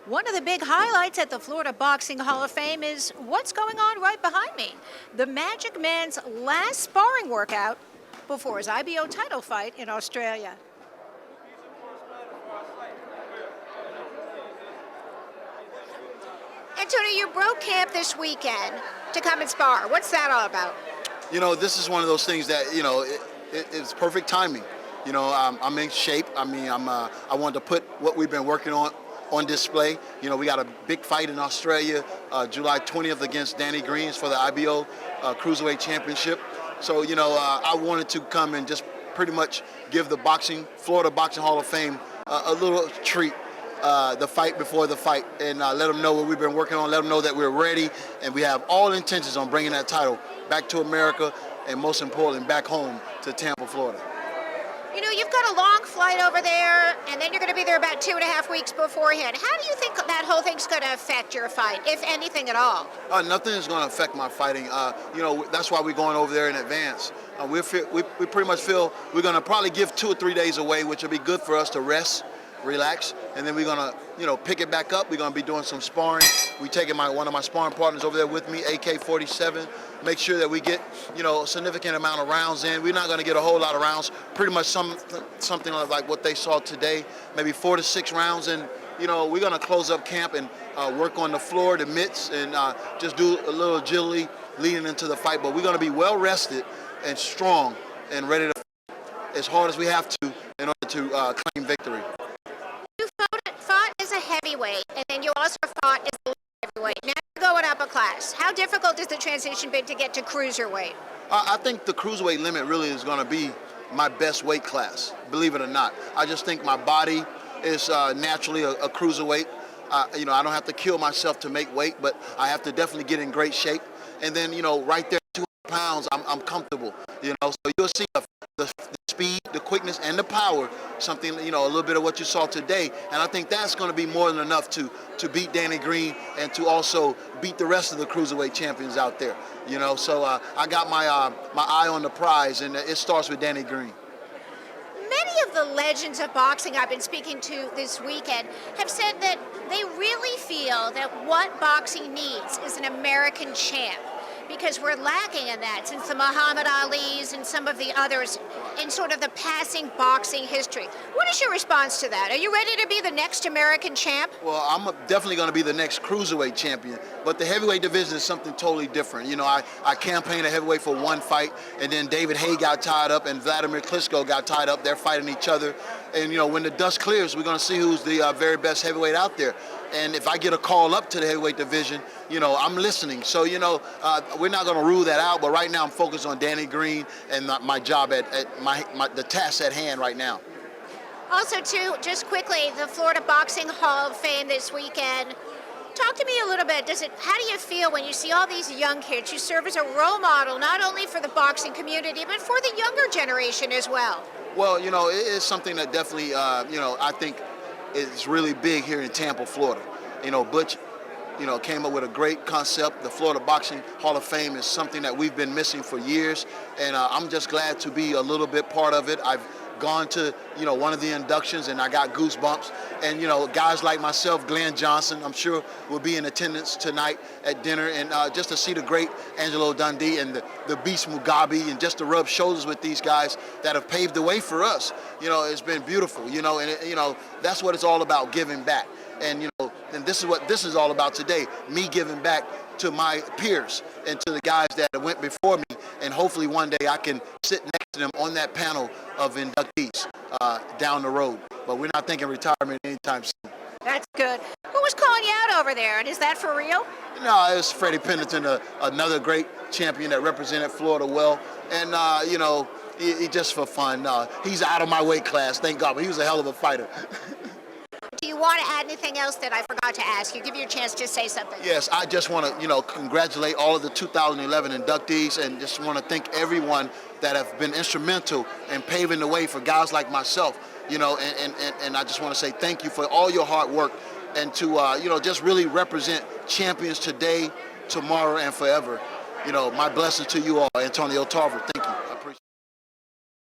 One of the big highlights at the Florida Boxing Hall of Fame is what's going on right behind me. The Magic Man's last sparring workout before his IBO title fight in Australia. And Tony, you broke camp this weekend to come and spar. What's that all about? You know, this is one of those things that, it's perfect timing. You know, I'm in shape. I mean, I wanted to put what we've been working on display. You know, we got a big fight in Australia, July 20th against Danny Greens for the IBO Cruiserweight Championship. So, I wanted to come and just pretty much give the Florida Boxing Hall of Fame a little treat. The fight before the fight, and let them know what we've been working on, let them know that we're ready, and we have all intentions on bringing that title back to America, and most importantly, back home to Tampa, Florida. You know, you've got a long flight over there, and then you're going to be there about 2.5 weeks beforehand. How do you think that whole thing's going to affect your fight, if anything at all? Nothing is going to affect my fighting. That's why we're going over there in advance. We pretty much feel we're going to probably give 2 or 3 days away, which will be good for us to rest, relax, and then we're gonna, pick it back up. We're gonna be doing some sparring. We taking one of my sparring partners over there with me, AK-47. Make sure that we get, a significant amount of rounds in. We're not gonna get a whole lot of rounds. Pretty much something like what they saw today, maybe 4 to 6 rounds, and we're gonna close up camp and work on the floor, the mitts, and just do a little agility leading into the fight. But we're gonna be well rested and strong and ready to fight as hard as we have to in order to claim victory. You fought as a heavyweight, and then you also fought as a light heavyweight. Now you're going up a class. How difficult has the transition been to get to cruiserweight? I think the cruiserweight limit really is going to be my best weight class, believe it or not. I just think my body is naturally a cruiserweight. I don't have to kill myself to make weight, but I have to definitely get in great shape. And then, right there, 200 pounds, I'm comfortable. So you'll see the speed, the quickness, and the power, something, a little bit of what you saw today. And I think that's going to be more than enough to beat Danny Green and to also beat the rest of the cruiserweight champions out there. So I got my eye on the prize, and it starts with Danny Green. Many of the legends of boxing I've been speaking to this weekend have said that they really feel that what boxing needs is an American champ, because we're lacking in that since the Muhammad Ali's and some of the others in sort of the passing boxing history. What is your response to that? Are you ready to be the next American champ? Well, I'm definitely going to be the next cruiserweight champion, but the heavyweight division is something totally different. I campaigned a heavyweight for one fight, and then David Haye got tied up and Vladimir Klitschko got tied up. They're fighting each other, and when the dust clears, we're going to see who's the very best heavyweight out there. And if I get a call up to the heavyweight division, I'm listening. So, we're not going to rule that out, but right now I'm focused on Danny Green and my job at the task at hand right now. Also, too, just quickly, the Florida Boxing Hall of Fame this weekend. Talk to me a little bit. How do you feel when you see all these young kids? You serve as a role model, not only for the boxing community, but for the younger generation as well. Well, it is something that definitely, I think is really big here in Tampa, Florida. Butch, came up with a great concept. The Florida Boxing Hall of Fame is something that we've been missing for years, and I'm just glad to be a little bit part of it. I've gone to, one of the inductions, and I got goosebumps. And, guys like myself, Glenn Johnson, I'm sure will be in attendance tonight at dinner, and just to see the great Angelo Dundee and the Beast Mugabe, and just to rub shoulders with these guys that have paved the way for us. It's been beautiful, and that's what it's all about, giving back. And, and this is what this is all about today, me giving back to my peers and to the guys that went before me, and hopefully one day I can sit next to them on that panel of inductees down the road. But we're not thinking retirement anytime soon. That's good. Who was calling you out over there, and is that for real? No, it was Freddie Pennington, another great champion that represented Florida well, and he just for fun. He's out of my weight class, thank God, but he was a hell of a fighter. Do you want to add anything else that I forgot to ask you? Give you a chance to say something. Yes, I just want to, congratulate all of the 2011 inductees, and just want to thank everyone that have been instrumental in paving the way for guys like myself, and I just want to say thank you for all your hard work, and to, just really represent champions today, tomorrow, and forever. My blessings to you all, Antonio Tarver. Thank you.